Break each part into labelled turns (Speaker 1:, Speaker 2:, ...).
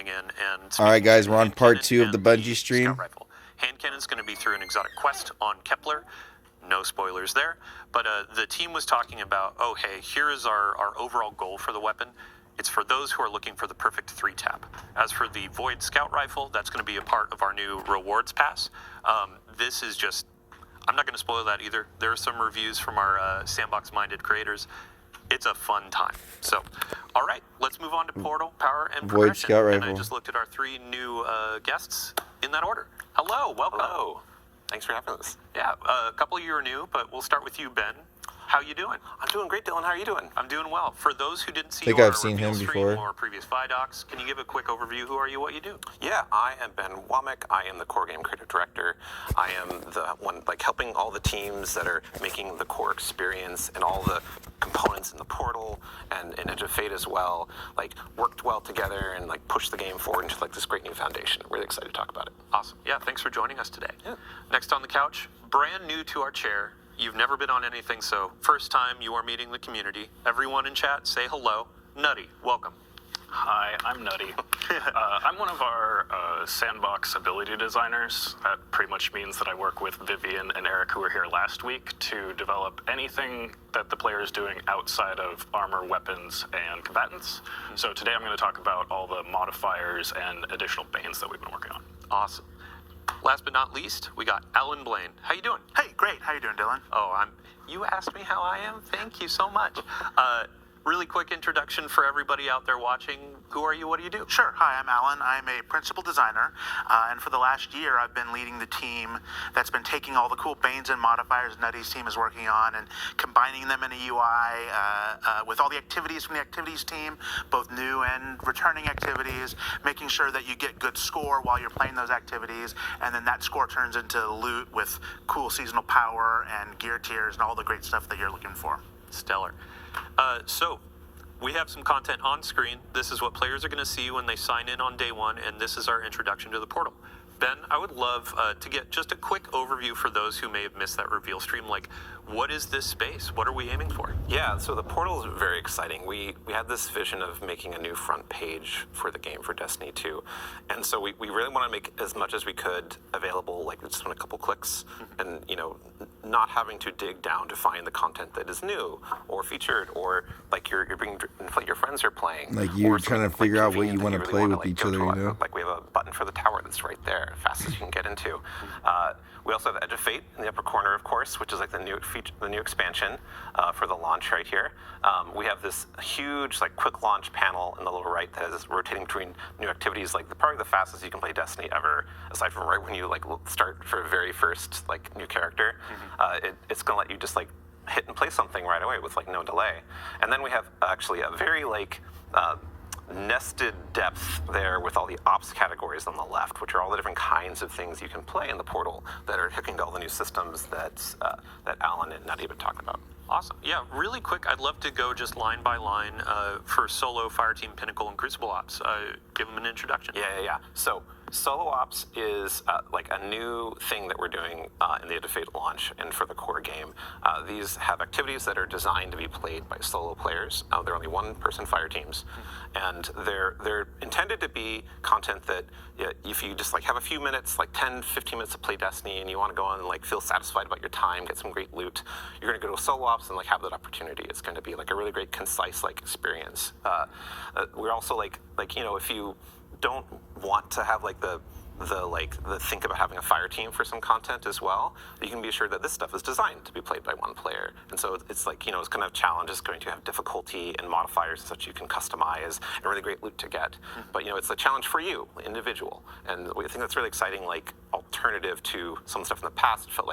Speaker 1: coming in. And
Speaker 2: all right, guys, we're on
Speaker 1: hand
Speaker 2: part
Speaker 1: cannon
Speaker 2: 2 of the
Speaker 1: and
Speaker 2: Bungie stream.
Speaker 1: Scout rifle. Hand cannon's going to be through an exotic quest on Kepler. No spoilers there. But the team was talking about, oh, hey, here is our overall goal for the weapon. It's for those who are looking for the perfect 3-tap. As for the Void Scout Rifle, that's going to be a part of our new rewards pass. This is just, I'm not going to spoil that either. There are some reviews from our sandbox-minded creators. It's a fun time. So, all right, let's move on to Portal, Power, and
Speaker 2: Void
Speaker 1: Progression.
Speaker 2: Scout
Speaker 1: And I
Speaker 2: Rifle.
Speaker 1: just looked at our 3 new guests in that order. Hello, welcome.
Speaker 3: Hello. Thanks for having us.
Speaker 1: Yeah, a couple of you are new, but we'll start with you, Ben. How you doing?
Speaker 3: I'm doing great, Dylan. How are you doing?
Speaker 1: I'm doing well. For those who didn't see
Speaker 2: Think
Speaker 1: your
Speaker 2: I've seen
Speaker 1: reveal
Speaker 2: him
Speaker 1: stream
Speaker 2: before.
Speaker 1: or previous Vidocs, can you give a quick overview? Who are you, what you do?
Speaker 3: Yeah, I am Ben Womack. I am the core game creative director. I am the one helping all the teams that are making the core experience and all the components in the portal and in Edge of Fate as well, worked well together and pushed the game forward into this great new foundation. Really excited to talk about it.
Speaker 1: Awesome. Yeah, thanks for joining us today.
Speaker 3: Yeah.
Speaker 1: Next on the couch, brand new to our chair. You've never been on anything, so first time you are meeting the community. Everyone in chat, say hello. Nutty, welcome.
Speaker 4: Hi, I'm Nutty. I'm one of our sandbox ability designers. That pretty much means that I work with Vivian and Eric, who were here last week, to develop anything that the player is doing outside of armor, weapons, and combatants. So today I'm going to talk about all the modifiers and additional banes that we've been working on.
Speaker 1: Awesome. Last but not least, we got Alan Blaine. How you doing?
Speaker 5: Hey, great. How you doing, Dylan?
Speaker 1: Oh, you asked me how I am? Thank you so much. Really quick introduction for everybody out there watching. Who are you? What do you do?
Speaker 5: Sure. Hi, I'm Alan. I'm a principal designer, and for the last year, I've been leading the team that's been taking all the cool banes and modifiers Nutty's team is working on and combining them in a UI with all the activities from the activities team, both new and returning activities, making sure that you get good score while you're playing those activities, and then that score turns into loot with cool seasonal power and gear tiers and all the great stuff that you're looking for.
Speaker 1: Stellar. So, we have some content on screen. This is what players are going to see when they sign in on day one, and this is our introduction to the portal. Ben, I would love to get just a quick overview for those who may have missed that reveal stream. What is this space? What are we aiming for?
Speaker 3: Yeah, so the portal is very exciting. We had this vision of making a new front page for the game for Destiny 2. And so we really want to make as much as we could available, just in a couple clicks, and, not having to dig down to find the content that is new or featured or you're bringing your friends are playing.
Speaker 2: You're
Speaker 3: or
Speaker 2: trying to
Speaker 3: something,
Speaker 2: figure out what you
Speaker 3: convenient
Speaker 2: want
Speaker 3: that
Speaker 2: to
Speaker 3: really
Speaker 2: play
Speaker 3: wanna,
Speaker 2: with each
Speaker 3: go
Speaker 2: other,
Speaker 3: to.
Speaker 2: you know?
Speaker 3: We have a button for the tower that's right there, fastest you can get into. We also have Edge of Fate in the upper corner, of course, which is the new feature, the new expansion for the launch right here. We have this huge quick launch panel in the lower right that is rotating between new activities, probably the fastest you can play Destiny ever, aside from right when you start for very first new character. It's gonna let you just hit and play something right away with no delay. And then we have actually a very nested depth there with all the ops categories on the left, which are all the different kinds of things you can play in the portal that are hooking to all the new systems that Alan and Nutty have been talking about.
Speaker 1: Awesome. Yeah, really quick, I'd love to go just line by line for Solo, Fireteam, Pinnacle, and Crucible Ops. Give them an introduction.
Speaker 3: Yeah. So Solo Ops is a new thing that we're doing in the Edge of Fate launch and for the core game. These have activities that are designed to be played by solo players. They're only one-person fire teams, and they're intended to be content that if you just have a few minutes, 10, 15 minutes to play Destiny, and you want to go on and feel satisfied about your time, get some great loot, you're going to go to Solo Ops and have that opportunity. It's going to be a really great, concise experience. We're also if you don't want to have the think about having a fire team for some content as well, you can be assured that this stuff is designed to be played by one player. And so it's it's going to have challenges, going to have difficulty and modifiers such you can customize and really great loot to get. But it's a challenge for you, individual. And we think that's really exciting, alternative to some stuff in the past. It felt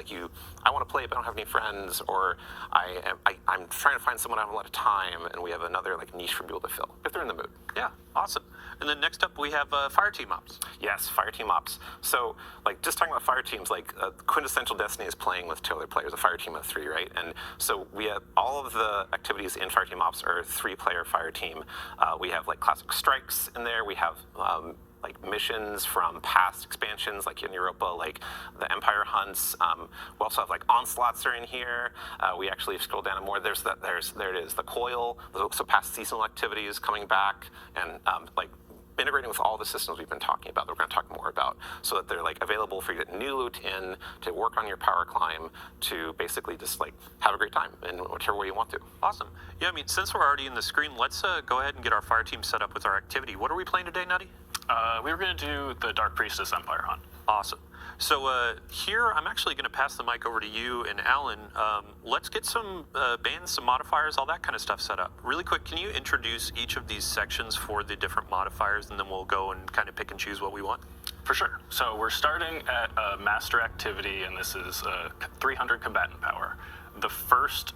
Speaker 3: I want to play but I don't have any friends, or I'm trying to find someone I have a lot of time, and we have another niche for people to fill if they're in the mood.
Speaker 1: Yeah, awesome. And then next up we have Fire Team Ops.
Speaker 3: Yes, Fire Team Ops. So, just talking about fire teams, quintessential Destiny is playing with 2 other players, a fire team of 3, right? And so we have all of the activities in Fire Team Ops are a 3-player fire team. We have classic strikes in there. We have missions from past expansions, in Europa, the Empire hunts. We also have onslaughts are in here. We actually scroll down more. There it is, the coil. There's also past seasonal activities coming back, and integrating integrating with all the systems we've been talking about that we're going to talk more about, so that they're like available for you to get new loot in, to work on your power climb, to basically just like have a great time in whichever way you want to.
Speaker 1: Awesome. Yeah, I mean, since we're already in the screen, let's go ahead and get our fire team set up with our activity. What are we playing today, Nutty?
Speaker 4: We were going to do the Dark Priestess Empire hunt.
Speaker 1: Awesome. So here, I'm actually going to pass the mic over to you and Alan. Let's get some bands, some modifiers, all that kind of stuff set up. Really quick, can you introduce each of these sections for the different modifiers, and then we'll go and kind of pick and choose what we want?
Speaker 4: For sure. So we're starting at Master Activity, and this is 300 combatant power. The first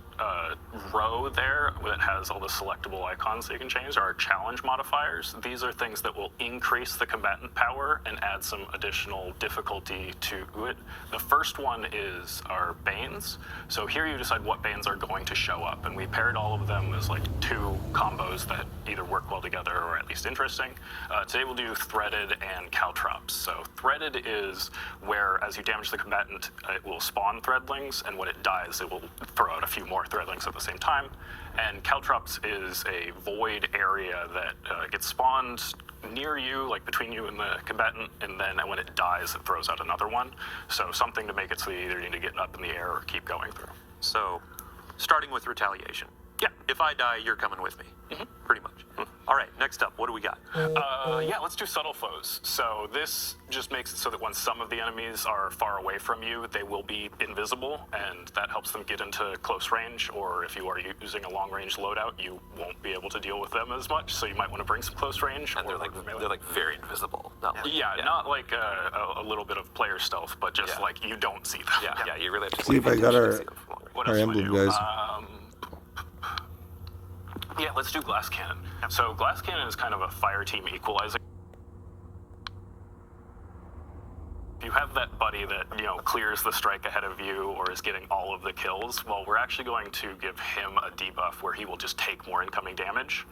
Speaker 4: row there that has all the selectable icons that you can change are challenge modifiers. These are things that will increase the combatant power and add some additional difficulty to it. The first one is our Banes. So here you decide what Banes are going to show up, and we paired all of them as like 2 combos that either work well together or at least interesting. Today we'll do Threaded and Caltrops. So Threaded is where as you damage the combatant, it will spawn threadlings, and when it dies, it will throw out a few more threadlings at the same time. And Caltrops is a void area that gets spawned near you, like between you and the combatant, and then when it dies, it throws out another one. So something to make it so you either need to get up in the air or keep going through.
Speaker 1: So, starting with retaliation.
Speaker 4: Yeah.
Speaker 1: If I die, you're coming with me. Pretty much. All right, next up, what do we got?
Speaker 4: Yeah, let's do subtle foes. So this just makes it so that when some of the enemies are far away from you, they will be invisible, and that helps them get into close range, or if you are using a long-range loadout, you won't be able to deal with them as much, so you might want to bring some close range.
Speaker 3: And they're like very invisible. Not like,
Speaker 4: not like a little bit of player stealth, but just like you don't see them.
Speaker 3: Yeah, you really have to
Speaker 2: See if I got our
Speaker 4: What else do I
Speaker 2: emblem
Speaker 4: do?
Speaker 2: guys.
Speaker 4: Yeah, let's do Glass Cannon. So Glass Cannon is kind of a fire team equalizer. If you have that buddy that, clears the strike ahead of you or is getting all of the kills, well, we're actually going to give him a debuff where he will just take more incoming damage.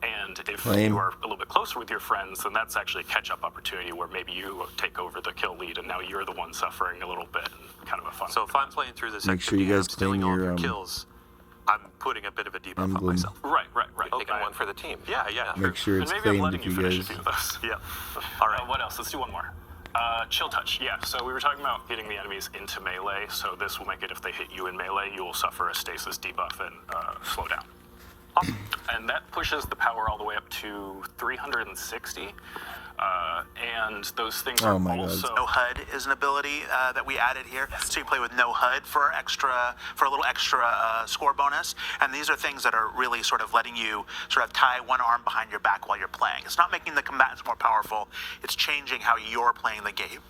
Speaker 4: And if you are a little bit closer with your friends, then that's actually a catch-up opportunity where maybe you take over the kill lead and now you're the one suffering a little bit, and kind of a fun.
Speaker 1: So if I'm playing through this,
Speaker 2: Make sure you guys
Speaker 1: I'm stealing
Speaker 2: claim
Speaker 1: all of
Speaker 2: your,
Speaker 1: kills. I'm putting a bit of a debuff on
Speaker 2: emblem.
Speaker 1: myself.
Speaker 4: Right.
Speaker 3: taking one for the team.
Speaker 1: Yeah.
Speaker 2: Make sure it's
Speaker 4: And maybe I'm
Speaker 2: claimed
Speaker 4: letting
Speaker 2: if
Speaker 4: you
Speaker 2: you
Speaker 4: finish a
Speaker 2: guys.
Speaker 4: few of those.
Speaker 1: Yeah. All right.
Speaker 4: What else? Let's do one more. Chill Touch, yeah. So we were talking about getting the enemies into melee, so this will make it if they hit you in melee, you will suffer a stasis debuff and slow down. Awesome. And that pushes the power all the way up to 360. And those things are also...
Speaker 5: No HUD is an ability that we added here, so you can play with no HUD for a little extra score bonus. And these are things that are really sort of letting you sort of tie one arm behind your back while you're playing. It's not making the combatants more powerful. It's changing how you're playing the game.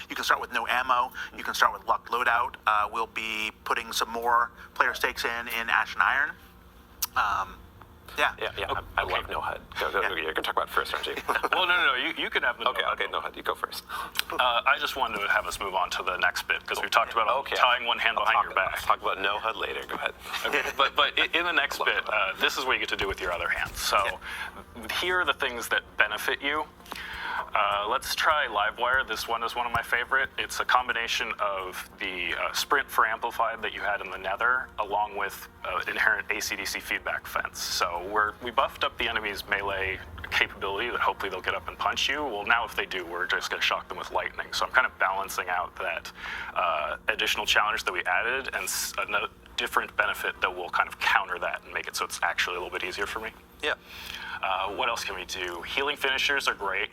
Speaker 5: You can start with no ammo. You can start with luck loadout. We'll be putting some more player stakes in Ash and Iron. Yeah.
Speaker 3: I love no HUD. Go. You're gonna talk about it first, aren't you?
Speaker 4: Well, no. You can have the
Speaker 3: Okay, no HUD. You go first.
Speaker 4: I just wanted to have us move on to the next bit because we've talked about tying one hand behind your back.
Speaker 3: I'll talk about no HUD later. Go ahead.
Speaker 4: Okay, but in the next bit, this is what you get to do with your other hand. So here are the things that benefit you. Let's try Livewire. This one is one of my favorite. It's a combination of the sprint for amplified that you had in the Nether, along with inherent AC/DC feedback fence. So we buffed up the enemy's melee capability that hopefully they'll get up and punch you. Well, now if they do, we're just going to shock them with lightning. So I'm kind of balancing out that additional challenge that we added and a different benefit that will kind of counter that and make it so it's actually a little bit easier for me.
Speaker 1: Yeah.
Speaker 4: What else can we do? Healing finishers are great.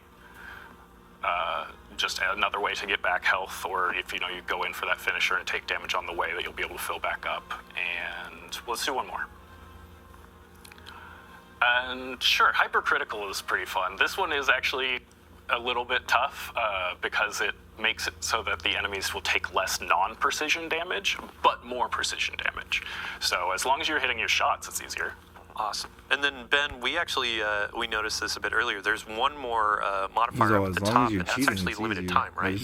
Speaker 4: Just another way to get back health, or if you go in for that finisher and take damage on the way, that you'll be able to fill back up. And let's do one more. And sure, hypercritical is pretty fun. This one is actually a little bit tough because it makes it so that the enemies will take less non-precision damage, but more precision damage. So as long as you're hitting your shots, it's easier.
Speaker 1: Awesome. And then, Ben, we actually, we noticed this a bit earlier. There's one more modifier up at the top, and that's actually limited time, right?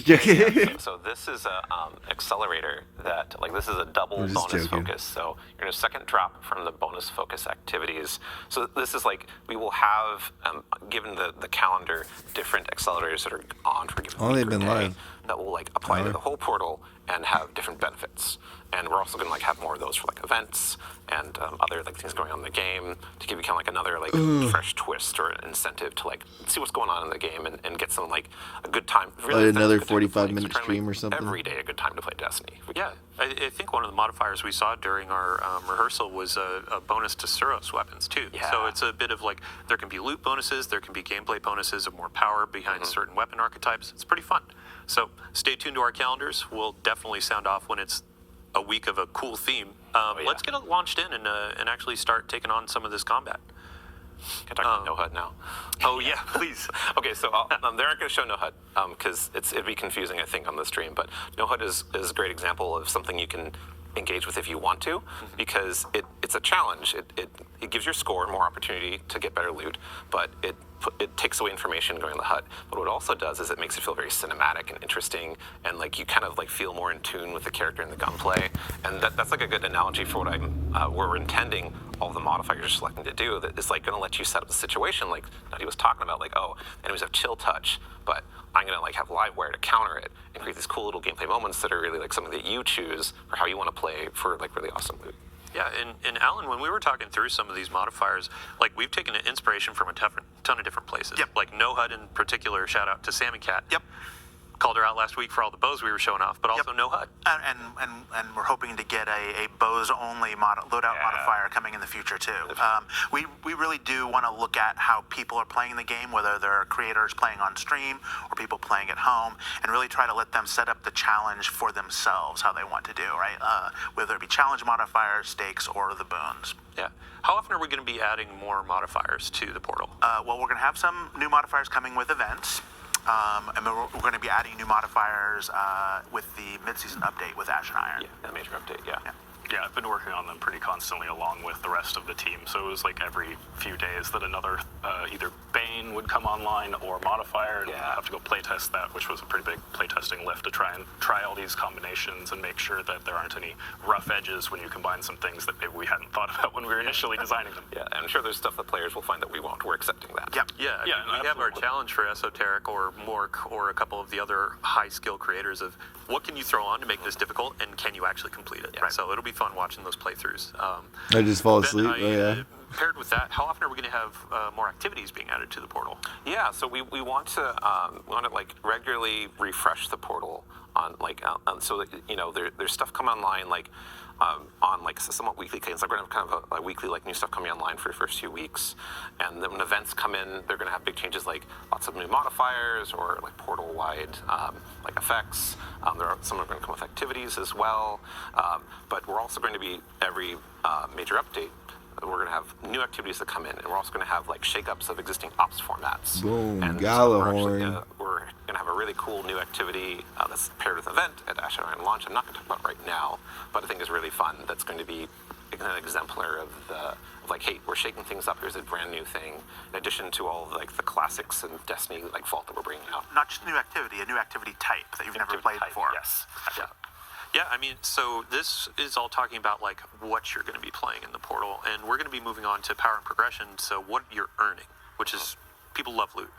Speaker 3: So this is a accelerator that, this is a double bonus focus. So you're going to second drop from the bonus focus activities. So this is we will have, given the calendar, different accelerators that are on for a given week
Speaker 2: they've
Speaker 3: or
Speaker 2: been
Speaker 3: day.
Speaker 2: live.
Speaker 3: that will like apply to the whole portal and have different benefits. And we're also going to like have more of those for like events and other like things going on in the game to give you kind of like another like fresh twist or incentive to like see what's going on in the game and get some like a good time. Really,
Speaker 2: another
Speaker 3: that's a good time to play.
Speaker 2: 45-minute
Speaker 3: So try to
Speaker 2: stream
Speaker 3: make
Speaker 2: or something?
Speaker 3: Every day a good time to play Destiny.
Speaker 1: Yeah, I think one of the modifiers we saw during our rehearsal was a bonus to Suros weapons too.
Speaker 3: Yeah.
Speaker 1: So it's a bit of like there can be loot bonuses, there can be gameplay bonuses of more power behind certain weapon archetypes. It's pretty fun. So stay tuned to our calendars. We'll definitely sound off when it's a week of a cool theme. Let's get it launched in and actually start taking on some of this combat.
Speaker 3: Can I talk about No HUD now?
Speaker 1: Oh yeah, please.
Speaker 3: Okay, so they aren't going to show No HUD because it'd be confusing, I think, on the stream. But No HUD is a great example of something you can engage with if you want to, because it's a challenge. It gives your score more opportunity to get better loot, but it takes away information going to the HUD. But what it also does is it makes it feel very cinematic and interesting, and like you kind of like feel more in tune with the character and the gunplay. And that's like a good analogy for what we're intending all the modifiers you're selecting to do. That it's like going to let you set up the situation like Nutty was talking about, like, oh, enemies have chill touch, but I'm going to like have live wire to counter it and create these cool little gameplay moments that are really like something that you choose for how you want to play for like really awesome loot.
Speaker 1: Yeah, and Alan, when we were talking through some of these modifiers, like we've taken an inspiration from a ton of different places.
Speaker 5: Yep.
Speaker 1: Like No HUD in particular, shout out to Sammy Cat.
Speaker 5: Yep.
Speaker 1: Called her out last week for all the bows we were showing off, but also No HUD.
Speaker 5: And we're hoping to get a bows only loadout modifier coming in the future too. We really do want to look at how people are playing the game, whether they're creators playing on stream or people playing at home, and really try to let them set up the challenge for themselves, how they want to do, right? Whether it be challenge modifiers, stakes, or the boons.
Speaker 1: Yeah. How often are we going to be adding more modifiers to the portal?
Speaker 5: Well, we're going to have some new modifiers coming with events. And we're going to be adding new modifiers with the mid-season update with Ash and Iron.
Speaker 3: Yeah, the major update, yeah.
Speaker 4: Yeah, I've been working on them pretty constantly along with the rest of the team. So it was like every few days that another either Bane would come online or modifier, and I have to go playtest that, which was a pretty big playtesting lift to try all these combinations and make sure that there aren't any rough edges when you combine some things that maybe we hadn't thought about when we were initially designing them.
Speaker 3: Yeah, and I'm sure there's stuff that players will find that we won't. We're accepting that.
Speaker 5: Yep.
Speaker 1: Yeah, I mean, we have our challenge for Esoteric or Mork or a couple of the other high-skill creators of what can you throw on to make this difficult, and can you actually complete it?
Speaker 3: Right.
Speaker 1: So it'll be fun watching those playthroughs.
Speaker 2: I just fall
Speaker 1: Ben,
Speaker 2: asleep.
Speaker 1: Paired with that, how often are we going to have more activities being added to the portal?
Speaker 3: Yeah, so we want to like regularly refresh the portal on like so that, you know, there's stuff coming online like on like somewhat weekly cadence. Like we're gonna have kind of a weekly like new stuff coming online for the first few weeks, and then when events come in, they're gonna have big changes like lots of new modifiers or like portal wide like effects. Some are going to come with activities as well, but we're also going to be every major update. We're going to have new activities that come in, and we're also going to have like shakeups of existing ops formats.
Speaker 2: Boom,
Speaker 3: and
Speaker 2: Galahorn.
Speaker 3: We're going to have a really cool new activity that's paired with an event at Ash and Iron launch. I'm not going to talk about right now, but I think is really fun. That's going to be an exemplar of like, hey, we're shaking things up. Here's a brand new thing, in addition to all of, like the classics and Destiny like Vault that we're bringing out.
Speaker 5: Not just a new activity type that you've never played before.
Speaker 3: Yes.
Speaker 1: Yeah. Yeah, I mean, so this is all talking about like what you're going to be playing in the portal, and we're going to be moving on to power and progression. So what you're earning, which is people love loot.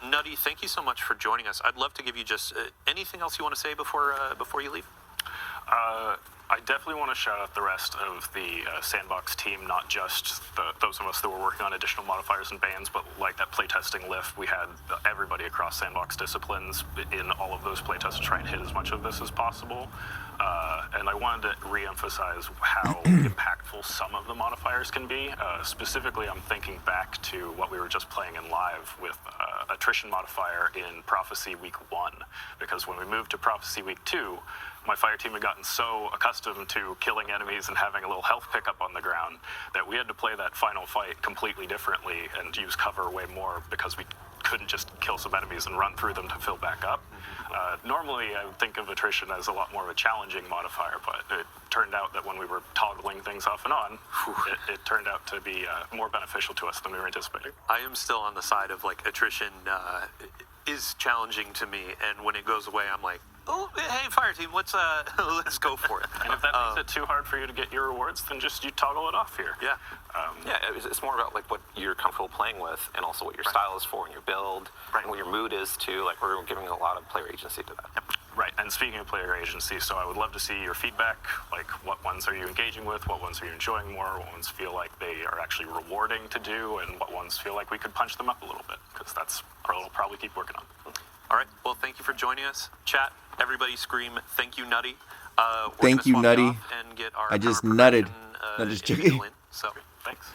Speaker 1: Nutty, thank you so much for joining us. I'd love to give you just anything else you want to say before you leave.
Speaker 4: I definitely want to shout out the rest of the Sandbox team, not just those of us that were working on additional modifiers and bans, but like that playtesting lift. We had everybody across Sandbox disciplines in all of those playtests to try and hit as much of this as possible. And I wanted to re-emphasize how impactful some of the modifiers can be. Specifically, I'm thinking back to what we were just playing in live with attrition modifier in Prophecy Week 1, because when we moved to Prophecy Week 2, my fire team had gotten so accustomed to killing enemies and having a little health pickup on the ground that we had to play that final fight completely differently and use cover way more because we couldn't just kill some enemies and run through them to fill back up. Normally, I would think of attrition as a lot more of a challenging modifier, but it turned out that when we were toggling things off and on, it turned out to be more beneficial to us than we were anticipating.
Speaker 1: I am still on the side of like attrition is challenging to me, and when it goes away, I'm like, oh, hey, fire team, let's go for it.
Speaker 4: And if that makes it too hard for you to get your rewards, then just you toggle it off here.
Speaker 1: Yeah.
Speaker 3: It's more about like what you're comfortable playing with, and also what your style is for, and your build, and what your mood is too. Like we're giving a lot of player agency to that.
Speaker 4: And speaking of player agency, so I would love to see your feedback, like what ones are you engaging with, what ones are you enjoying more, what ones feel like they are actually rewarding to do, and what ones feel like we could punch them up a little bit, because that's what we'll probably keep working on.
Speaker 1: All right. Well, thank you for joining us. Chat, everybody scream, thank you, Nutty. We're
Speaker 2: Thank
Speaker 1: gonna
Speaker 2: you,
Speaker 1: swap
Speaker 2: Nutty.
Speaker 1: off and get our
Speaker 2: I just
Speaker 1: power
Speaker 2: nutted.
Speaker 1: progression,
Speaker 2: I'm just
Speaker 1: individual
Speaker 2: joking.
Speaker 1: in. So,
Speaker 4: Thanks.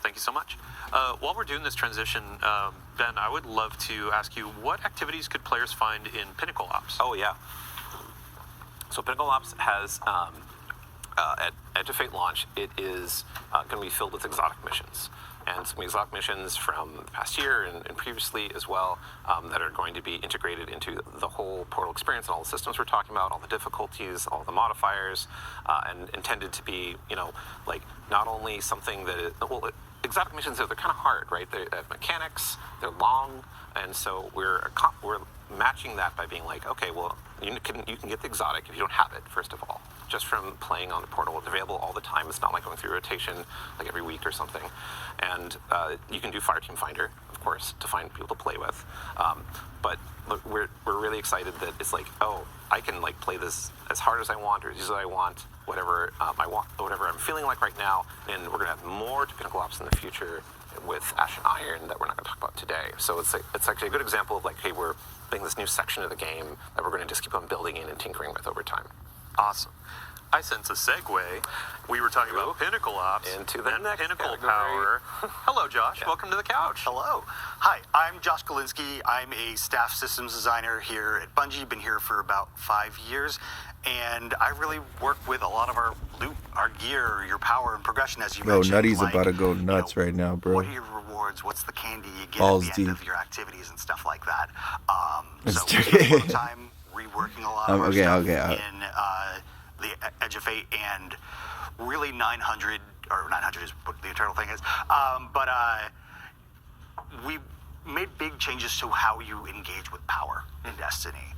Speaker 1: thank you so much. While we're doing this transition, Ben, I would love to ask you, what activities could players find in Pinnacle Ops?
Speaker 3: Oh, yeah. So Pinnacle Ops has, at Edge of Fate launch, it is going to be filled with exotic missions. And some exotic missions from the past year and previously as well that are going to be integrated into the whole Portal experience and all the systems we're talking about, all the difficulties, all the modifiers, and intended to be, like not only something that is, well, exotic missions, they're kind of hard, right? They have mechanics, they're long, and so we're matching that by being like, okay, well, you can get the exotic if you don't have it, first of all. Just from playing on the Portal, it's available all the time. It's not like going through rotation like every week or something. And you can do Fireteam Finder, of course, to find people to play with. But look, we're really excited that it's like, oh, I can like play this as hard as I want or as easy as I want, whatever I want, whatever I'm feeling like right now. And we're gonna have more to Pinnacle Ops in the future with Ash and Iron that we're not gonna talk about today. So it's actually a good example of like, hey, we're building this new section of the game that we're gonna just keep on building in and tinkering with over time.
Speaker 1: Awesome. I sense a segue. We were talking about Pinnacle Ops
Speaker 3: into the
Speaker 1: and
Speaker 3: next
Speaker 1: Pinnacle
Speaker 3: category.
Speaker 1: Power. Hello, Josh.
Speaker 3: Yeah.
Speaker 1: Welcome to the couch.
Speaker 6: Hello. Hi, I'm Josh Galinsky. I'm a staff systems designer here at Bungie. Been here for about 5 years, and I really work with a lot of our loot, our gear, your power and progression, as you
Speaker 2: Bro,
Speaker 6: mentioned.
Speaker 2: Nutty's
Speaker 6: like,
Speaker 2: about to go nuts right now, bro.
Speaker 6: What are your rewards? What's the candy you get
Speaker 2: Balls
Speaker 6: at the end
Speaker 2: deep.
Speaker 6: of your activities and stuff like that?
Speaker 2: Let's
Speaker 6: So
Speaker 2: do
Speaker 6: we spend a lot
Speaker 2: it.
Speaker 6: of time reworking a lot of our
Speaker 2: Okay,
Speaker 6: stuff
Speaker 2: okay.
Speaker 6: in the Edge of Fate, and really 900 is what the eternal thing is. But we made big changes to how you engage with power in Destiny.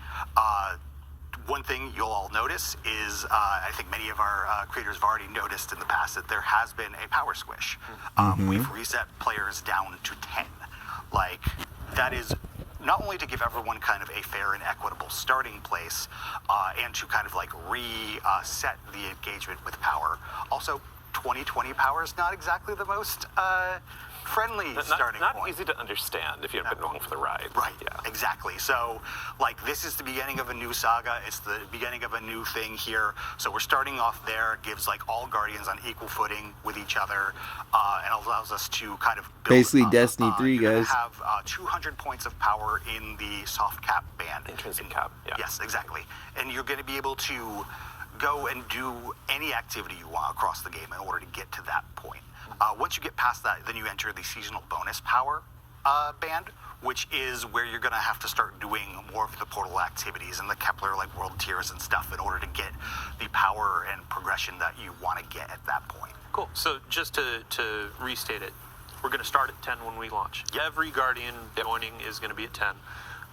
Speaker 6: One thing you'll all notice is, I think many of our creators have already noticed in the past, that there has been a power squish. We've reset players down to 10. Like, that is not only to give everyone kind of a fair and equitable starting place, and to kind of like reset the engagement with power. Also, 2020 power is not exactly the most friendly starting
Speaker 3: Not
Speaker 6: point.
Speaker 3: easy to understand if you haven't been along for the ride.
Speaker 6: Right,
Speaker 3: Yeah.
Speaker 6: exactly. So, like, this is the beginning of a new saga. It's the beginning of a new thing here. So we're starting off there. It gives, like, all Guardians on equal footing with each other, and allows us to kind of build
Speaker 2: Basically
Speaker 6: up.
Speaker 2: Destiny 3,
Speaker 6: you're
Speaker 2: guys.
Speaker 6: Gonna have 200 points of power in the soft cap band.
Speaker 3: Intrinsic cap, yeah.
Speaker 6: Yes, exactly. And you're going to be able to go and do any activity you want across the game in order to get to that point. Once you get past that, then you enter the seasonal bonus power band, which is where you're going to have to start doing more of the Portal activities and the Kepler, like world tiers and stuff, in order to get the power and progression that you want to get at that point.
Speaker 1: Cool. So just to restate it, we're going to start at 10 when we launch. Every Guardian joining is going to be at 10.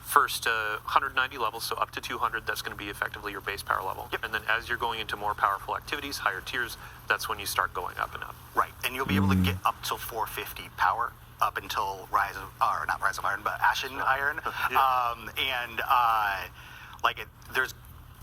Speaker 1: First 190 levels, so up to 200, that's going to be effectively your base power level.
Speaker 6: Yep.
Speaker 1: And then as you're going into more powerful activities, higher tiers, that's when you start going up and up.
Speaker 6: Right, and you'll be able to get up till 450 power, up until not Rise of Iron, but Ashen Iron. There's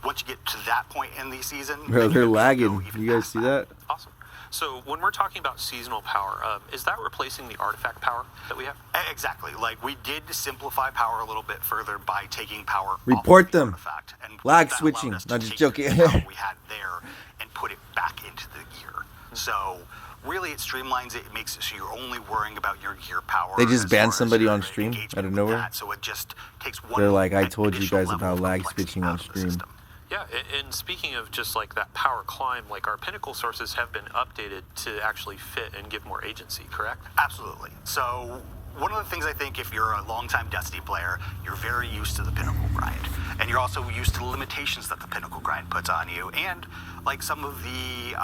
Speaker 6: once you get to that point in the season,
Speaker 2: Bro,
Speaker 6: then
Speaker 2: they're
Speaker 6: you can
Speaker 2: lagging.
Speaker 6: go even
Speaker 2: You guys
Speaker 6: past
Speaker 2: see that?
Speaker 1: Awesome. So when we're talking about seasonal power, is that replacing the artifact power that we have?
Speaker 6: Exactly. Like, we did simplify power a little bit further by taking power
Speaker 2: Report
Speaker 6: off of the
Speaker 2: them.
Speaker 6: artifact, and
Speaker 2: Lag
Speaker 6: that allowed
Speaker 2: switching.
Speaker 6: us to
Speaker 2: Not just
Speaker 6: take
Speaker 2: joking.
Speaker 6: the power we had there and put it back into the gear. So really, it streamlines it. It makes it so you're only worrying about your gear power.
Speaker 2: They just
Speaker 6: as
Speaker 2: banned
Speaker 6: far as
Speaker 2: somebody
Speaker 6: your
Speaker 2: on stream
Speaker 6: engagement
Speaker 2: out of
Speaker 6: with
Speaker 2: nowhere.
Speaker 6: that. So it just takes one.
Speaker 2: They're like, I told you
Speaker 6: additional
Speaker 2: guys
Speaker 6: level
Speaker 2: about
Speaker 6: of
Speaker 2: lag
Speaker 6: complexity
Speaker 2: switching
Speaker 6: out
Speaker 2: on
Speaker 6: of the
Speaker 2: stream.
Speaker 6: system.
Speaker 1: Yeah, and speaking of just like that power climb, like our Pinnacle sources have been updated to actually fit and give more agency, correct?
Speaker 6: Absolutely. So one of the things I think, if you're a longtime Destiny player, you're very used to the Pinnacle grind. And you're also used to the limitations that the Pinnacle grind puts on you, and like some of the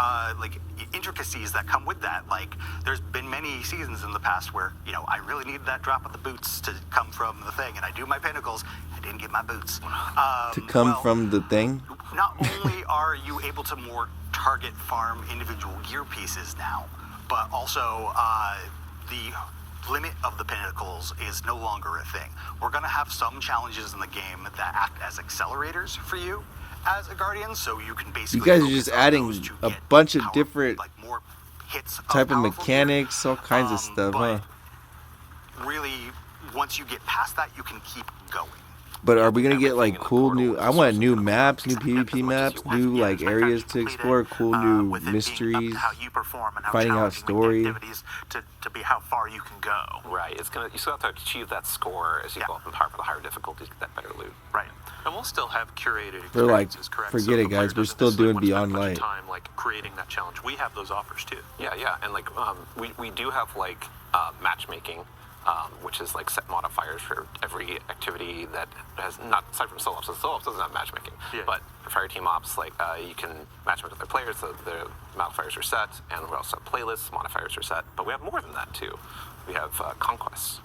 Speaker 6: intricacies that come with that. Like, there's been many seasons in the past where, I really needed that drop of the boots to come from the thing, and I do my Pinnacles, I didn't get my boots.
Speaker 2: To come from the thing?
Speaker 6: Not only are you able to more target farm individual gear pieces now, but also the limit of the pinnacles is no longer a thing. We're going to have some challenges in the game that act as accelerators for you as a guardian, so you can basically.
Speaker 2: You guys are
Speaker 6: focus
Speaker 2: just
Speaker 6: on
Speaker 2: adding
Speaker 6: those to
Speaker 2: a
Speaker 6: get
Speaker 2: bunch of
Speaker 6: power,
Speaker 2: different
Speaker 6: like more hits
Speaker 2: type of
Speaker 6: powerful gear.
Speaker 2: mechanics, all kinds of stuff, huh?
Speaker 6: But really, once you get past that, you can keep going.
Speaker 2: But are we gonna get
Speaker 3: Everything
Speaker 2: like
Speaker 3: in the
Speaker 2: cool
Speaker 3: portal
Speaker 2: new?
Speaker 3: is
Speaker 2: I want
Speaker 3: just
Speaker 2: new
Speaker 3: gonna be
Speaker 2: maps, new
Speaker 3: as much as
Speaker 2: PvP
Speaker 3: you
Speaker 2: maps,
Speaker 3: want.
Speaker 2: new
Speaker 5: Yeah,
Speaker 2: like
Speaker 5: it's like
Speaker 2: areas
Speaker 5: how
Speaker 2: to
Speaker 5: you complete
Speaker 2: explore,
Speaker 5: it,
Speaker 2: cool new
Speaker 5: with it being up
Speaker 2: mysteries.
Speaker 5: to how you perform and how
Speaker 2: finding out
Speaker 5: challenging the
Speaker 2: story.
Speaker 5: activities to be how far you can go.
Speaker 3: Right. You still have to achieve that score as you
Speaker 5: Yeah.
Speaker 3: go up in power for the higher difficulties to get that better loot.
Speaker 5: Right.
Speaker 1: And we'll still have curated
Speaker 2: We're like,
Speaker 1: experiences, correct?
Speaker 2: forget
Speaker 1: So
Speaker 2: it,
Speaker 1: if a player
Speaker 2: guys, we're
Speaker 1: doesn't
Speaker 2: still
Speaker 1: necessarily
Speaker 2: doing
Speaker 1: want to spend
Speaker 2: Beyond
Speaker 1: a bunch
Speaker 2: Light.
Speaker 1: of time like creating that challenge. We have those offers too.
Speaker 3: Yeah, and like we do have like matchmaking, which is like set modifiers for every activity that has not aside from solo ops. So solo ops doesn't have matchmaking,
Speaker 1: Yeah.
Speaker 3: but for fire team ops, like you can matchmake with other players. So the modifiers are set, and we also have playlists. Modifiers are set, but we have more than that too. We have conquests,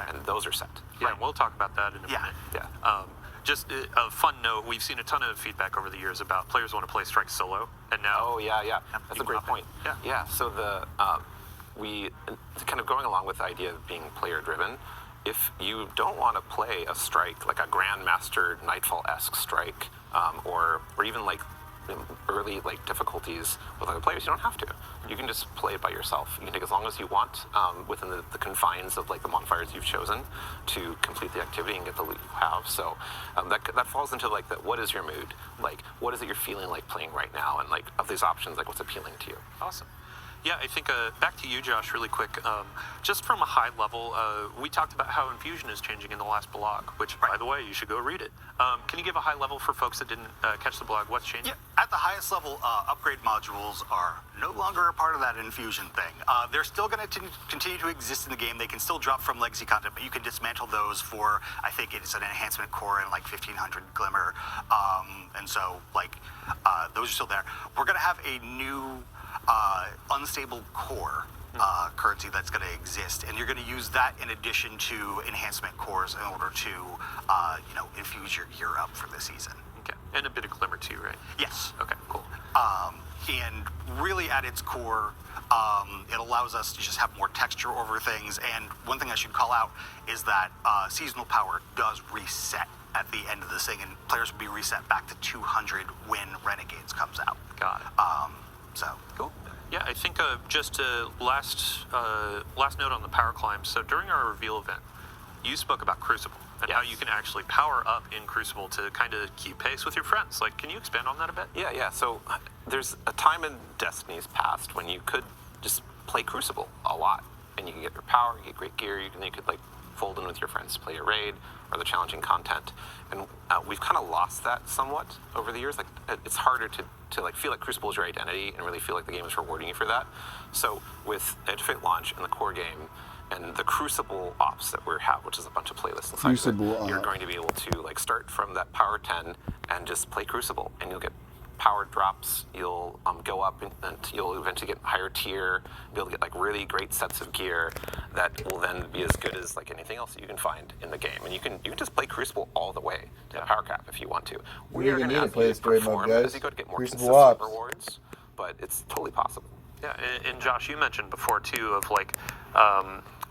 Speaker 3: and those are set.
Speaker 1: Yeah, and we'll talk about that in a
Speaker 5: Yeah.
Speaker 1: minute.
Speaker 3: Yeah.
Speaker 1: Just a fun note, we've seen a ton of feedback over the years about players want to play Strike solo, and now...
Speaker 3: Oh, yeah. That's a
Speaker 1: you
Speaker 3: great
Speaker 1: want it.
Speaker 3: point.
Speaker 1: Yeah.
Speaker 3: So we kind of going along with the idea of being player-driven, if you don't want to play a strike, like a Grandmaster Nightfall-esque strike, or even like early like difficulties with other players, you don't have to. You can just play it by yourself. You can take as long as you want within the confines of like the modifiers you've chosen to complete the activity and get the loot you have. So that falls into like what is your mood? Like what is it you're feeling like playing right now? And like of these options, like what's appealing to you?
Speaker 1: Awesome. Yeah, I think back to you, Josh, really quick. Just from a high level, we talked about how Infusion is changing in the last blog, which, by the way, you should go read it. Can you give a high level for folks that didn't catch the blog? What's changing?
Speaker 6: Yeah, at the highest level, upgrade modules are no longer a part of that Infusion thing. They're still going to continue to exist in the game. They can still drop from legacy content, but you can dismantle those for, I think it's an enhancement core and like 1500 Glimmer. And so, like, those are still there. We're going to have a new unstable core currency that's going to exist, and you're going to use that in addition to enhancement cores in order to, infuse your gear up for the season.
Speaker 1: Okay. And a bit of Glimmer too, right?
Speaker 6: Yes.
Speaker 1: Okay, cool.
Speaker 6: And really at its core, it allows us to just have more texture over things. And one thing I should call out is that seasonal power does reset at the end of this thing, and players will be reset back to 200 when Renegades comes out.
Speaker 1: Got it. Cool. Yeah, I think just last note on the power climb. So during our reveal event, you spoke about Crucible and how you can actually power up in Crucible to kind of keep pace with your friends. Like, can you expand on that a bit?
Speaker 3: Yeah. So there's a time in Destiny's past when you could just play Crucible a lot, and you can get your power, you get great gear, you could like fold in with your friends to play a raid or the challenging content, and we've kind of lost that somewhat over the years. Like it's harder to like feel like Crucible is your identity and really feel like the game is rewarding you for that. So with Edge of Fate launch and the core game and the Crucible ops that we have, which is a bunch of playlists inside
Speaker 2: Crucible
Speaker 3: of it, you're
Speaker 2: op.
Speaker 3: going to be able to like start from that power 10 and just play Crucible, and you'll get power drops. You'll go up and you'll eventually get higher tier. Be able to get like really great sets of gear that will then be as good as like anything else that you can find in the game. And you can just play Crucible all the way to power cap if you want to.
Speaker 2: We
Speaker 3: are
Speaker 2: even
Speaker 3: gonna
Speaker 2: need to
Speaker 3: ask
Speaker 2: play
Speaker 3: you
Speaker 2: a story mode,
Speaker 3: perform
Speaker 2: guys.
Speaker 3: as you go to get more
Speaker 2: Crucible
Speaker 3: consistent
Speaker 2: ops.
Speaker 3: rewards, but it's totally possible.
Speaker 1: Yeah, and Josh, you mentioned before too of like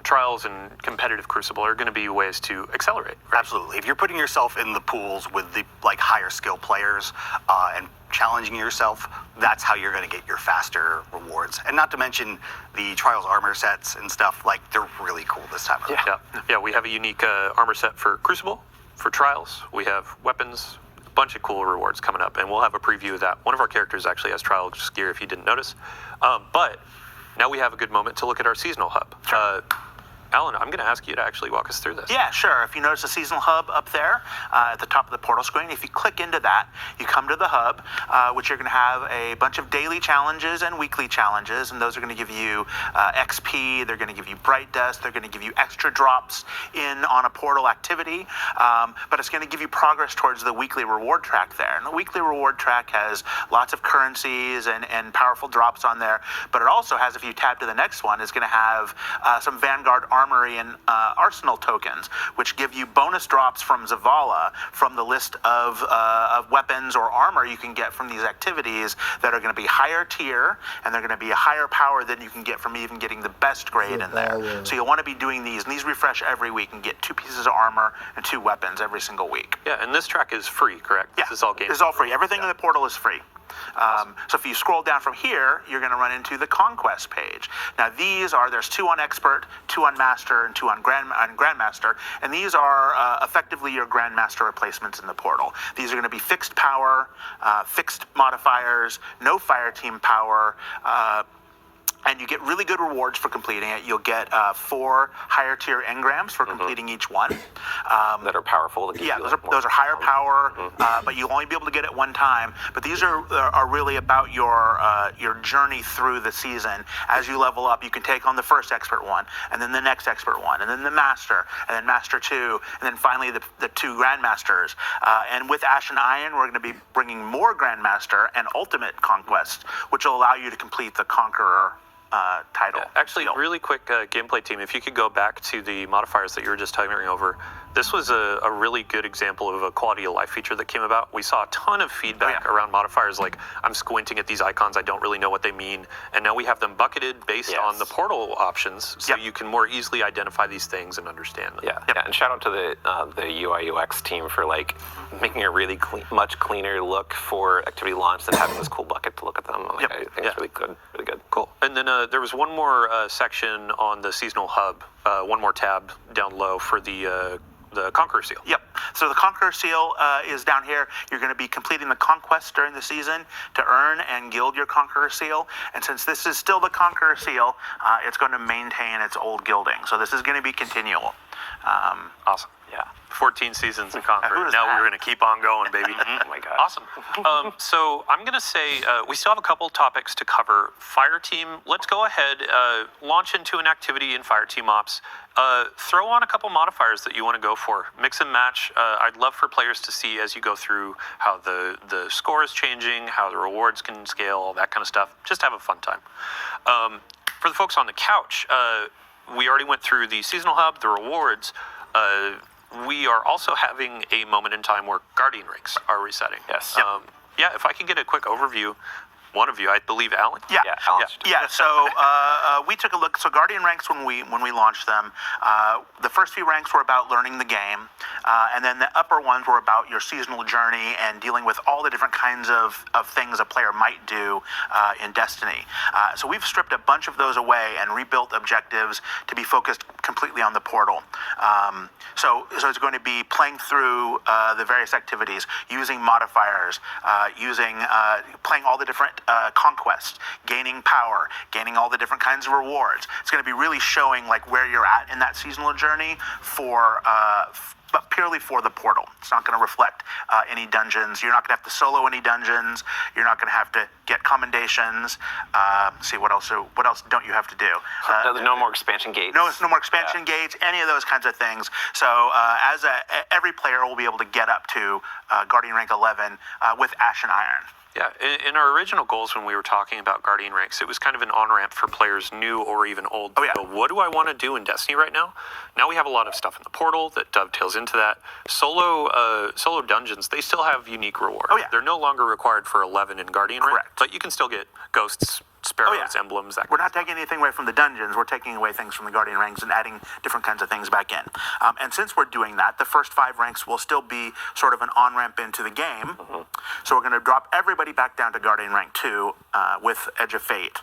Speaker 1: trials and competitive Crucible are going to be ways to accelerate. Right?
Speaker 6: Absolutely. If you're putting yourself in the pools with the like higher skill players and challenging yourself, that's how you're going to get your faster rewards. And not to mention the Trials armor sets and stuff, like they're really cool this time around.
Speaker 1: Yeah. We have a unique armor set for Crucible, for Trials. We have weapons, a bunch of cool rewards coming up, and we'll have a preview of that. One of our characters actually has Trials gear, if you didn't notice. But now we have a good moment to look at our seasonal hub. Alan, I'm going to ask you to actually walk us through this.
Speaker 5: Yeah, sure. If you notice the seasonal hub up there at the top of the portal screen, if you click into that, you come to the hub, which you're going to have a bunch of daily challenges and weekly challenges, and those are going to give you XP, they're going to give you Bright Dust, they're going to give you extra drops in on a portal activity, but it's going to give you progress towards the weekly reward track there. And the weekly reward track has lots of currencies and powerful drops on there, but it also has, if you tab to the next one, is going to have some Vanguard armory and arsenal tokens, which give you bonus drops from Zavala from the list of weapons or armor you can get from these activities that are going to be higher tier, and they're going to be a higher power than you can get from even getting the best grade in there. So you'll want to be doing these, and these refresh every week and get 2 pieces of armor and 2 weapons every single week.
Speaker 1: Yeah, and this track is free, correct?
Speaker 5: Yeah,
Speaker 1: This is all game.
Speaker 5: It's all free. Everything in the portal is free. So if you scroll down from here, you're going to run into the Conquest page. Now there's 2 on Expert, 2 on Master, and 2 on Grandmaster, and these are effectively your Grandmaster replacements in the portal. These are going to be fixed power, fixed modifiers, no fire team power, and you get really good rewards for completing it. You'll get 4 higher tier engrams for completing each one.
Speaker 3: That are powerful.
Speaker 5: Yeah, those are higher power, but you'll only be able to get it one time. But these are really about your journey through the season. As you level up, you can take on the first expert one, and then the next expert one, and then the master, and then master 2, and then finally the 2 grandmasters. And with Ash and Iron, we're going to be bringing more grandmaster and ultimate conquest, which will allow you to complete the conqueror title.
Speaker 1: Actually, really quick gameplay team, if you could go back to the modifiers that you were just talking over, this was a really good example of a quality of life feature that came about. We saw a ton of feedback around modifiers, like I'm squinting at these icons, I don't really know what they mean, and now we have them bucketed based on the portal options, so you can more easily identify these things and understand them.
Speaker 3: Yeah, and shout out to the UI UX team for like making a really much cleaner look for activity launch than having this cool bucket to look at them. Like, I think it's really good, really good.
Speaker 1: Cool. And then there was one more section on the seasonal hub, one more tab down low for the Conqueror Seal.
Speaker 5: Yep. So the Conqueror Seal is down here. You're going to be completing the conquest during the season to earn and gild your Conqueror Seal. And since this is still the Conqueror Seal, it's going to maintain its old gilding. So this is going to be continual.
Speaker 1: Awesome.
Speaker 3: Yeah.
Speaker 1: 14 seasons of Conqueror.
Speaker 5: Who does
Speaker 1: Now
Speaker 5: that?
Speaker 1: we're going to keep on going, baby.
Speaker 3: Oh my God.
Speaker 1: Awesome. So I'm going to say we still have a couple topics to cover. Fire Team, let's go ahead, launch into an activity in Fire Team Ops. Throw on a couple modifiers that you want to go for. Mix and match. I'd love for players to see as you go through how the score is changing, how the rewards can scale, all that kind of stuff. Just have a fun time. For the folks on the couch, we already went through the seasonal hub, the rewards. We are also having a moment in time where Guardian ranks are resetting.
Speaker 3: Yes.
Speaker 1: Yeah, if I can get a quick overview, one of you, I believe Alan.
Speaker 5: So we took a look. So Guardian ranks, when we launched them, the first few ranks were about learning the game, and then the upper ones were about your seasonal journey and dealing with all the different kinds of things a player might do in Destiny. So we've stripped a bunch of those away and rebuilt objectives to be focused completely on the portal. So it's going to be playing through the various activities, using modifiers, playing all the different conquests, gaining power, gaining all the different kinds of rewards. It's going to be really showing like where you're at in that seasonal journey but purely for the portal. It's not going to reflect any dungeons. You're not going to have to solo any dungeons. You're not going to have to get commendations. See what else don't you have to do?
Speaker 3: No more expansion gates.
Speaker 5: No more expansion gates. Any of those kinds of things. So every player will be able to get up to Guardian rank 11 with Ash and Iron.
Speaker 1: Yeah, in our original goals when we were talking about Guardian ranks, it was kind of an on-ramp for players new or even old. So what do I want to do in Destiny right now? Now we have a lot of stuff in the portal that dovetails into that. Solo dungeons, they still have unique rewards. They're no longer required for 11 in Guardian rank, but you can still get ghosts, sparrows, emblems, that
Speaker 5: We're not taking anything away from the dungeons. We're taking away things from the Guardian ranks and adding different kinds of things back in. And since we're doing that, the first 5 ranks will still be sort of an on-ramp into the game. So we're going to drop everybody back down to Guardian rank 2 with Edge of Fate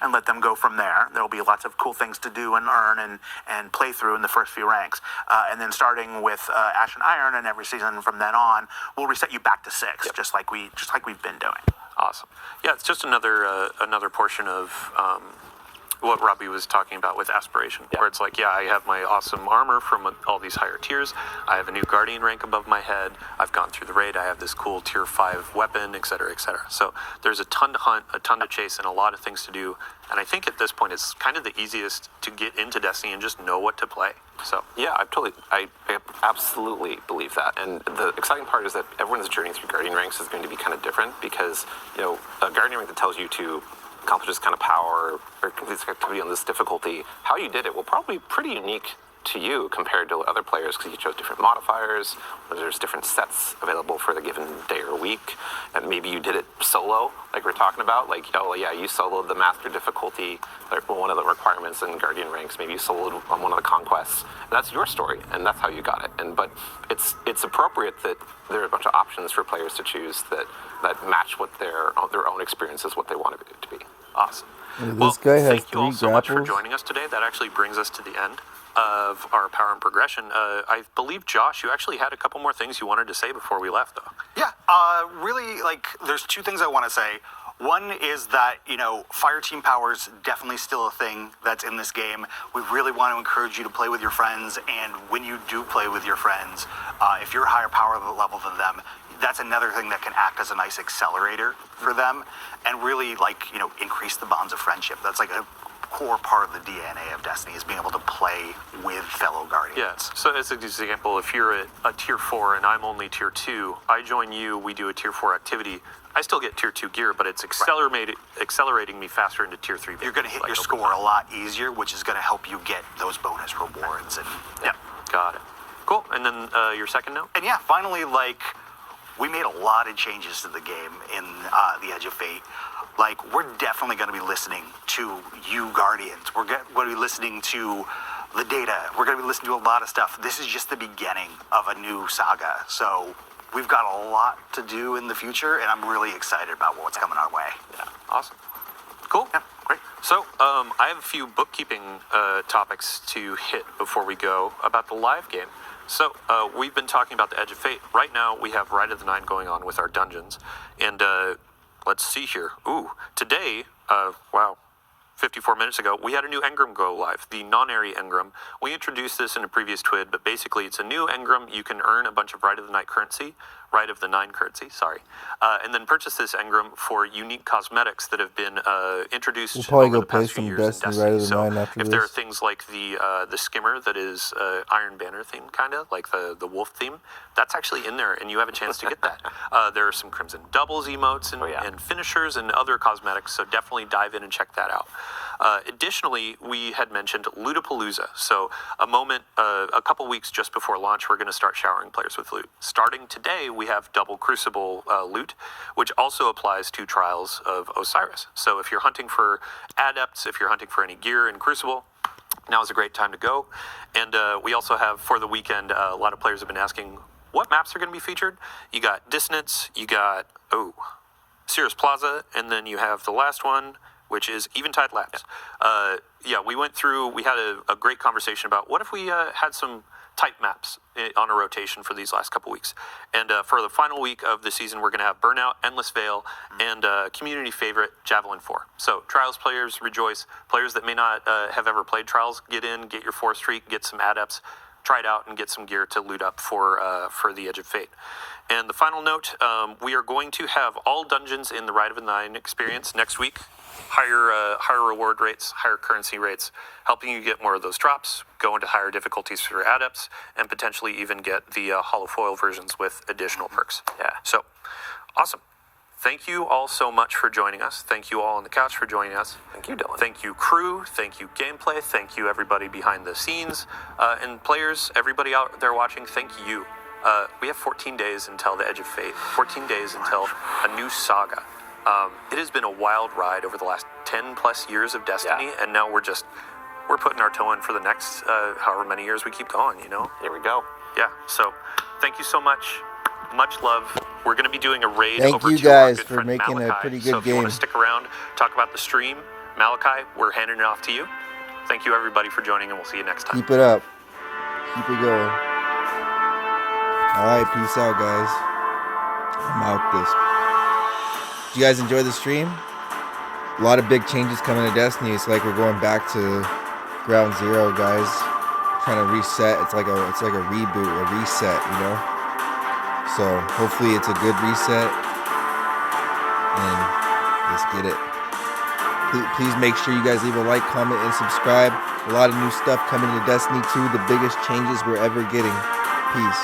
Speaker 5: and let them go from there. There will be lots of cool things to do and earn and play through in the first few ranks. And then starting with Ash and Iron and every season from then on, we'll reset you back to 6, just like we've been doing.
Speaker 1: Awesome. Yeah, it's just another portion of what Robbie was talking about with aspiration, where it's like, I have my awesome armor from all these higher tiers. I have a new Guardian rank above my head. I've gone through the raid. I have this cool tier 5 weapon, et cetera, et cetera. So there's a ton to hunt, a ton to chase, and a lot of things to do. And I think at this point, it's kind of the easiest to get into Destiny and just know what to play. So
Speaker 3: yeah, I absolutely believe that. And the exciting part is that everyone's journey through Guardian ranks is going to be kind of different because, a Guardian rank that tells you to accomplish this kind of power or complete this activity on this difficulty, how you did it will probably be pretty unique to you compared to other players because you chose different modifiers, or there's different sets available for the given day or week, and maybe you did it solo, like we're talking about, like, oh yeah, you soloed the master difficulty, like one of the requirements in Guardian ranks, maybe you soloed on one of the conquests, and that's your story, and that's how you got it. But it's appropriate that there are a bunch of options for players to choose that match what their own experiences, what they want it to be.
Speaker 1: Awesome.
Speaker 2: This guy has
Speaker 1: thank you all
Speaker 2: 3
Speaker 1: so much for
Speaker 2: grapples.
Speaker 1: joining us today. That actually brings us to the end of our power and progression. I believe, Josh, you actually had a couple more things you wanted to say before we left, though.
Speaker 6: Yeah, really, like, there's 2 things I want to say. One is that, fire team power is definitely still a thing that's in this game. We really want to encourage you to play with your friends, and when you do play with your friends, if you're a higher power level than them, that's another thing that can act as a nice accelerator for them and really, increase the bonds of friendship. That's like a core part of the DNA of Destiny is being able to play with fellow Guardians.
Speaker 1: Yeah, so as an example, if you're at a tier 4 and I'm only tier 2, I join you, we do a tier 4 activity, I still get tier 2 gear, but it's accelerating me faster into tier 3.
Speaker 6: You're going to hit your score a lot easier, which is going to help you get those bonus rewards. And
Speaker 1: yeah, got it. Cool, and then your second note?
Speaker 6: And yeah, finally, we made a lot of changes to the game in the Edge of Fate. We're definitely going to be listening to you Guardians. We're going to be listening to the data. We're going to be listening to a lot of stuff. This is just the beginning of a new saga. So we've got a lot to do in the future, and I'm really excited about what's coming our way.
Speaker 1: Yeah, awesome. Cool.
Speaker 6: Yeah, great.
Speaker 1: So I have a few bookkeeping topics to hit before we go about the live game. So we've been talking about the Edge of Fate. Right now we have Rite of the Nine going on with our dungeons. And let's see here. Ooh, today, 54 minutes ago, we had a new engram go live, the non-airy engram. We introduced this in a previous TWID, but basically it's a new engram. You can earn a bunch of Rite of the Nine currency, and then purchase this engram for unique cosmetics that have been introduced
Speaker 2: We'll probably
Speaker 1: over
Speaker 2: go
Speaker 1: the
Speaker 2: play
Speaker 1: past few
Speaker 2: some
Speaker 1: years in
Speaker 2: Destiny
Speaker 1: Destiny.
Speaker 2: Rite of the
Speaker 1: So
Speaker 2: Nine after
Speaker 1: if there are
Speaker 2: this.
Speaker 1: things like the skimmer that is Iron Banner theme, kind of like the wolf theme, that's actually in there, and you have a chance to get that. There are some Crimson Doubles emotes and finishers and other cosmetics, so definitely dive in and check that out. Additionally, we had mentioned Lootapalooza. So a couple weeks just before launch, we're going to start showering players with loot. Starting today, we have double Crucible loot, which also applies to Trials of Osiris. So if you're hunting for adepts, if you're hunting for any gear in Crucible, now is a great time to go. And we also have, for the weekend, a lot of players have been asking what maps are going to be featured. You got Dissonance, you got, Cirrus Plaza, and then you have the last one, which is Eventide Labs. We went through, we had a great conversation about what if we had some type maps on a rotation for these last couple weeks. And for the final week of the season, we're going to have Burnout, Endless Veil, and community favorite, Javelin 4. So Trials players rejoice. Players that may not have ever played Trials, get in, get your 4th streak, get some adepts, try it out, and get some gear to loot up for the Edge of Fate. And the final note, we are going to have all dungeons in the Rite of the Nine experience next week. Higher reward rates, higher currency rates, helping you get more of those drops, go into higher difficulties for your adepts, and potentially even get the hollow foil versions with additional perks. Yeah. So, awesome. Thank you all so much for joining us. Thank you all on the couch for joining us.
Speaker 3: Thank you, Dylan.
Speaker 1: Thank you, crew. Thank you, gameplay. Thank you, everybody behind the scenes. And players, everybody out there watching, thank you. We have 14 days until the Edge of Fate, 14 days until a new saga. It has been a wild ride over the last 10 plus years of Destiny, and now we're putting our toe in for the next however many years we keep going,
Speaker 3: Here we go.
Speaker 1: Yeah, so thank you so much. Much love. We're going to be doing a raid
Speaker 2: Thank
Speaker 1: over
Speaker 2: you
Speaker 1: to our
Speaker 2: guys
Speaker 1: good
Speaker 2: for
Speaker 1: friend
Speaker 2: making a
Speaker 1: Malachi.
Speaker 2: pretty good
Speaker 1: so if you want
Speaker 2: game.
Speaker 1: to stick around, talk about the stream, Malachi, we're handing it off to you. Thank you, everybody, for joining, and we'll see you next time.
Speaker 2: Keep it up. Keep it going. All right, peace out, guys. I'm out this. Did you guys enjoy the stream? A lot of big changes coming to Destiny. It's like we're going back to ground zero, guys. Trying to reset. It's like a reboot, a reset, So hopefully it's a good reset, and let's get it. Please make sure you guys leave a like, comment, and subscribe. A lot of new stuff coming to Destiny 2. The biggest changes we're ever getting. Peace.